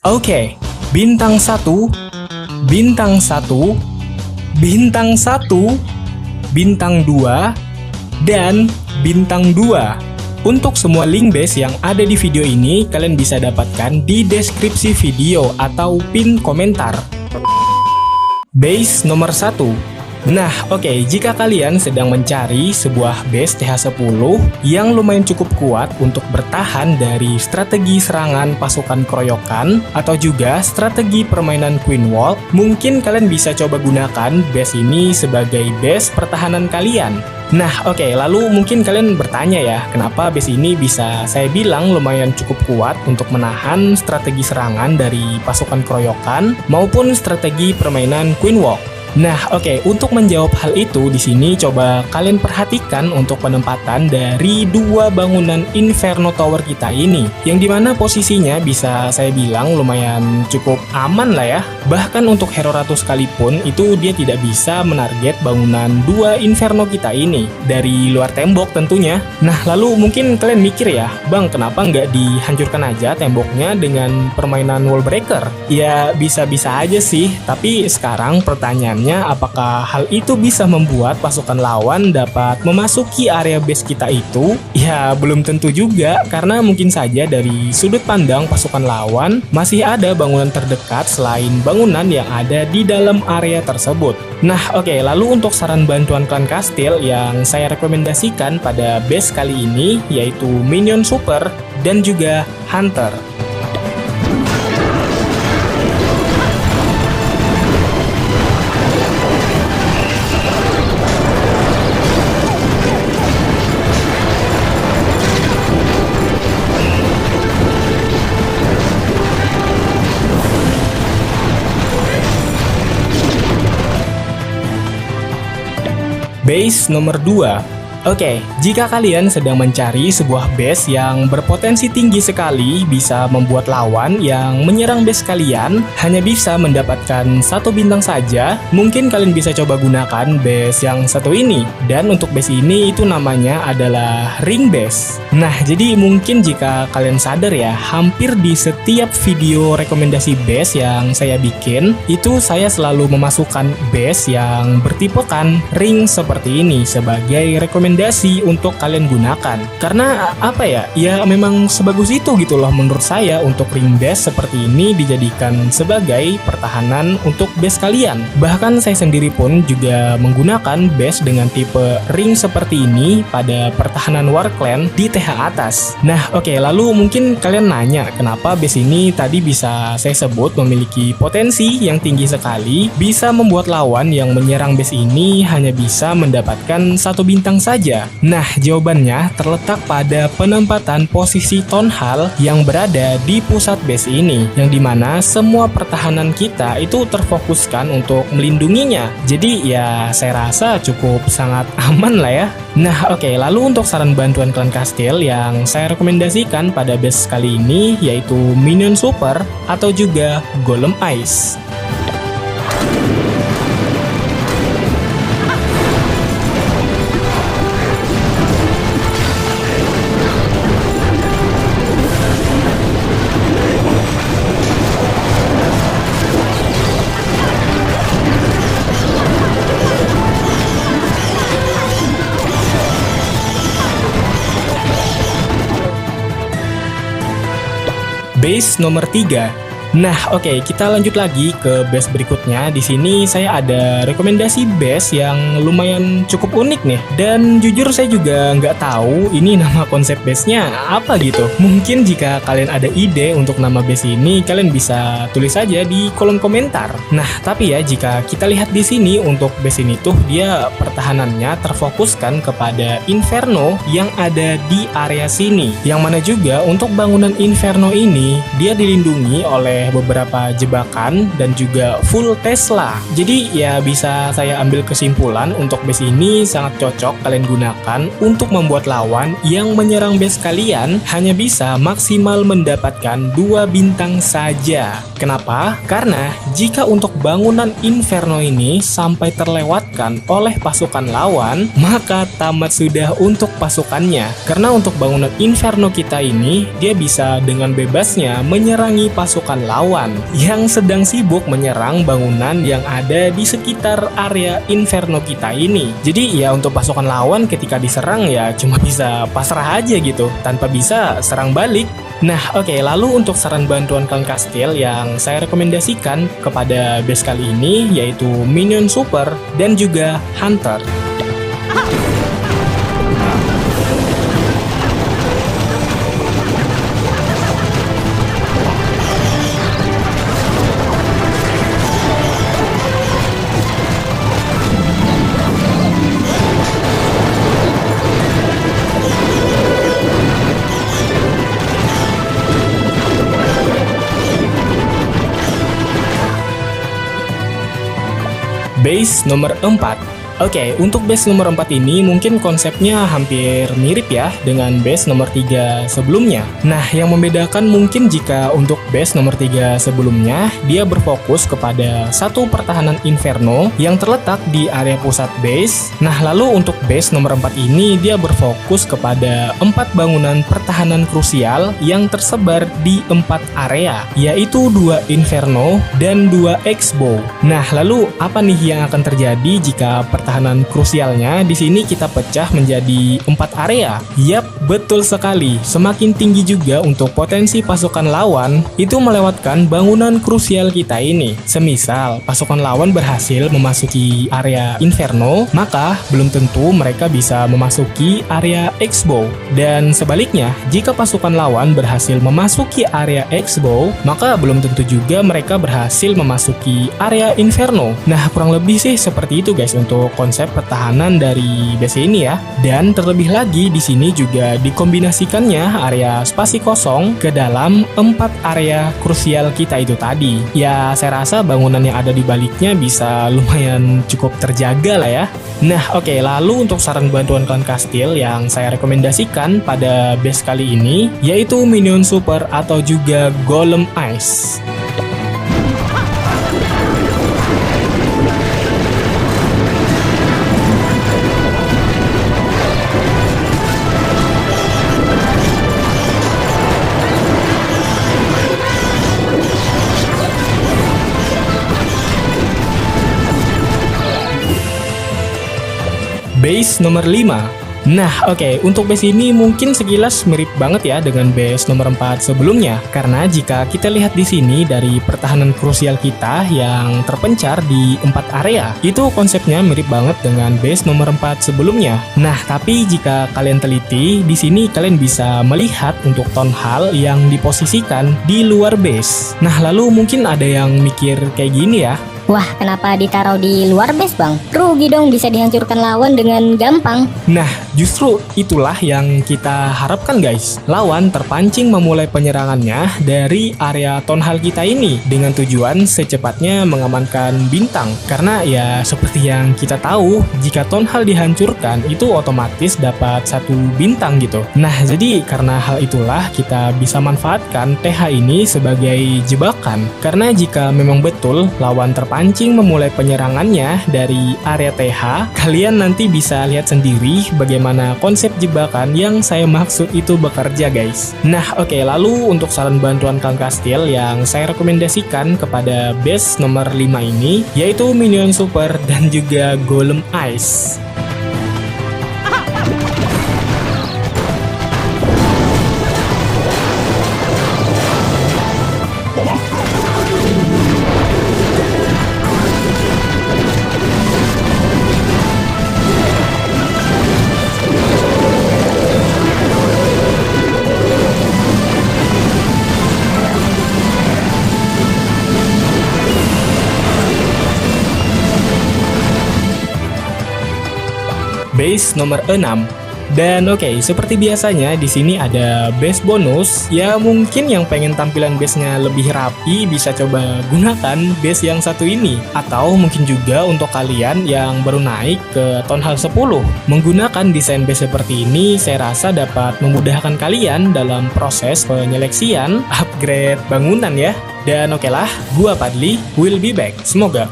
Oke, bintang 1, bintang 1, bintang 1, bintang 2, dan bintang 2. Untuk semua link base yang ada di video ini, kalian bisa dapatkan di deskripsi video atau pin komentar. Base nomor 1. Nah, oke, jika kalian sedang mencari sebuah base TH10 yang lumayan cukup kuat untuk bertahan dari strategi serangan pasukan keroyokan atau juga strategi permainan Queen Walk, mungkin kalian bisa coba gunakan base ini sebagai base pertahanan kalian. Nah, oke, lalu mungkin kalian bertanya ya, kenapa base ini bisa saya bilang lumayan cukup kuat untuk menahan strategi serangan dari pasukan keroyokan maupun strategi permainan Queen Walk. Nah, oke, untuk menjawab hal itu di sini coba kalian perhatikan untuk penempatan dari dua bangunan Inferno Tower kita ini, yang dimana posisinya bisa saya bilang lumayan cukup aman lah ya. Bahkan untuk Hero Ratu sekalipun itu dia tidak bisa menarget bangunan dua Inferno kita ini dari luar tembok tentunya. Nah, lalu mungkin kalian mikir ya, Bang, kenapa nggak dihancurkan aja temboknya dengan permainan Wall Breaker? Ya bisa-bisa aja sih, tapi sekarang pertanyaannya, apakah hal itu bisa membuat pasukan lawan dapat memasuki area base kita itu? Ya, belum tentu juga, karena mungkin saja dari sudut pandang pasukan lawan masih ada bangunan terdekat selain bangunan yang ada di dalam area tersebut. Nah, oke, lalu untuk saran bantuan klan kastil yang saya rekomendasikan pada base kali ini yaitu Minion Super dan juga Hunter. Base nomor 2. Oke, jika kalian sedang mencari sebuah base yang berpotensi tinggi sekali bisa membuat lawan yang menyerang base kalian hanya bisa mendapatkan satu bintang saja, mungkin kalian bisa coba gunakan base yang satu ini. Dan untuk base ini itu namanya adalah Ring Base. Nah, jadi mungkin jika kalian sadar ya, hampir di setiap video rekomendasi base yang saya bikin, itu saya selalu memasukkan base yang bertipekan ring seperti ini sebagai rekomendasi untuk kalian gunakan. Karena apa ya? Ya memang sebagus itu gitu loh menurut saya untuk ring base seperti ini dijadikan sebagai pertahanan untuk base kalian. Bahkan saya sendiri pun juga menggunakan base dengan tipe ring seperti ini pada pertahanan War Clan di TH atas. Nah, oke, lalu mungkin kalian nanya kenapa base ini tadi bisa saya sebut memiliki potensi yang tinggi sekali, bisa membuat lawan yang menyerang base ini hanya bisa mendapatkan satu bintang saja. Nah, jawabannya terletak pada penempatan posisi Town Hall yang berada di pusat base ini, yang dimana semua pertahanan kita itu terfokuskan untuk melindunginya. Jadi ya saya rasa cukup sangat aman lah ya. Nah, oke, lalu untuk saran bantuan klan kastil yang saya rekomendasikan pada base kali ini yaitu Minion Super atau juga Golem Ice. Base nomor 3. Nah, oke, kita lanjut lagi ke base berikutnya. Di sini saya ada rekomendasi base yang lumayan cukup unik nih. Dan jujur saya juga nggak tahu ini nama konsep base-nya apa gitu. Mungkin jika kalian ada ide untuk nama base ini, kalian bisa tulis saja di kolom komentar. Nah, tapi ya jika kita lihat di sini untuk base ini tuh dia pertahanannya terfokuskan kepada Inferno yang ada di area sini. Yang mana juga untuk bangunan Inferno ini dia dilindungi oleh oleh beberapa jebakan dan juga full Tesla. Jadi ya bisa saya ambil kesimpulan untuk base ini sangat cocok kalian gunakan untuk membuat lawan yang menyerang base kalian hanya bisa maksimal mendapatkan 2 bintang saja. Kenapa? Karena jika untuk bangunan Inferno ini sampai terlewatkan oleh pasukan lawan, maka tamat sudah untuk pasukannya. Karena untuk bangunan Inferno kita ini, dia bisa dengan bebasnya menyerangi pasukan lawan yang sedang sibuk menyerang bangunan yang ada di sekitar area Inferno kita ini. Jadi ya untuk pasukan lawan ketika diserang ya cuma bisa pasrah aja gitu, tanpa bisa serang balik. Nah oke, lalu untuk saran bantuan klan kastil yang saya rekomendasikan kepada base kali ini yaitu Minion Super dan juga Hunter. Base nomor 4. Oke, untuk base nomor 4 ini mungkin konsepnya hampir mirip ya dengan base nomor 3 sebelumnya. Nah, yang membedakan mungkin jika untuk base nomor 3 sebelumnya, dia berfokus kepada satu pertahanan Inferno yang terletak di area pusat base. Nah, lalu untuk base nomor 4 ini, dia berfokus kepada 4 bangunan pertahanan krusial yang tersebar di 4 area, yaitu 2 Inferno dan 2 X-Bow. Nah, lalu apa nih yang akan terjadi jika pertahanan krusialnya di sini kita pecah menjadi 4 area? Yap, betul sekali. Semakin tinggi juga untuk potensi pasukan lawan itu melewatkan bangunan krusial kita ini. Semisal pasukan lawan berhasil memasuki area Inferno, maka belum tentu mereka bisa memasuki area X-Bow. Dan sebaliknya, jika pasukan lawan berhasil memasuki area X-Bow, maka belum tentu juga mereka berhasil memasuki area Inferno. Nah, kurang lebih sih seperti itu guys untuk konsep pertahanan dari base ini ya. Dan terlebih lagi di sini juga dikombinasikannya area spasi kosong ke dalam 4 area krusial kita itu tadi. Ya, saya rasa bangunan yang ada di baliknya bisa lumayan cukup terjaga lah ya. Nah, oke, lalu untuk saran bantuan klan kastil yang saya rekomendasikan pada base kali ini yaitu Minion Super atau juga Golem Ice. Base nomor 5. Nah, oke, untuk base ini mungkin sekilas mirip banget ya dengan base nomor 4 sebelumnya. Karena jika kita lihat di sini dari pertahanan krusial kita yang terpencar di 4 area, itu konsepnya mirip banget dengan base nomor 4 sebelumnya. Nah, tapi jika kalian teliti, di sini kalian bisa melihat untuk town hall yang diposisikan di luar base. Nah, lalu mungkin ada yang mikir kayak gini ya. Wah, kenapa ditaruh di luar base bang? Rugi dong, bisa dihancurkan lawan dengan gampang. Nah, justru itulah yang kita harapkan guys. Lawan terpancing memulai penyerangannya dari area town hall kita ini dengan tujuan secepatnya mengamankan bintang. Karena ya seperti yang kita tahu, jika town hall dihancurkan itu otomatis dapat 1 bintang gitu. Nah, jadi karena hal itulah kita bisa manfaatkan TH ini sebagai jebakan. Karena jika memang betul lawan terpancing memulai penyerangannya dari area TH, kalian nanti bisa lihat sendiri bagaimana konsep jebakan yang saya maksud itu bekerja guys. Nah oke, lalu untuk saran bantuan klan kastil yang saya rekomendasikan kepada base nomor 5 ini yaitu Minion Super dan juga Golem Ice. Base nomor 6. Dan oke, seperti biasanya di sini ada base bonus. Ya mungkin yang pengen tampilan base-nya lebih rapi bisa coba gunakan base yang satu ini. Atau mungkin juga untuk kalian yang baru naik ke Town Hall 10. Menggunakan desain base seperti ini saya rasa dapat memudahkan kalian dalam proses penyeleksian upgrade bangunan ya. Dan oke lah, gua Padli will be back. Semoga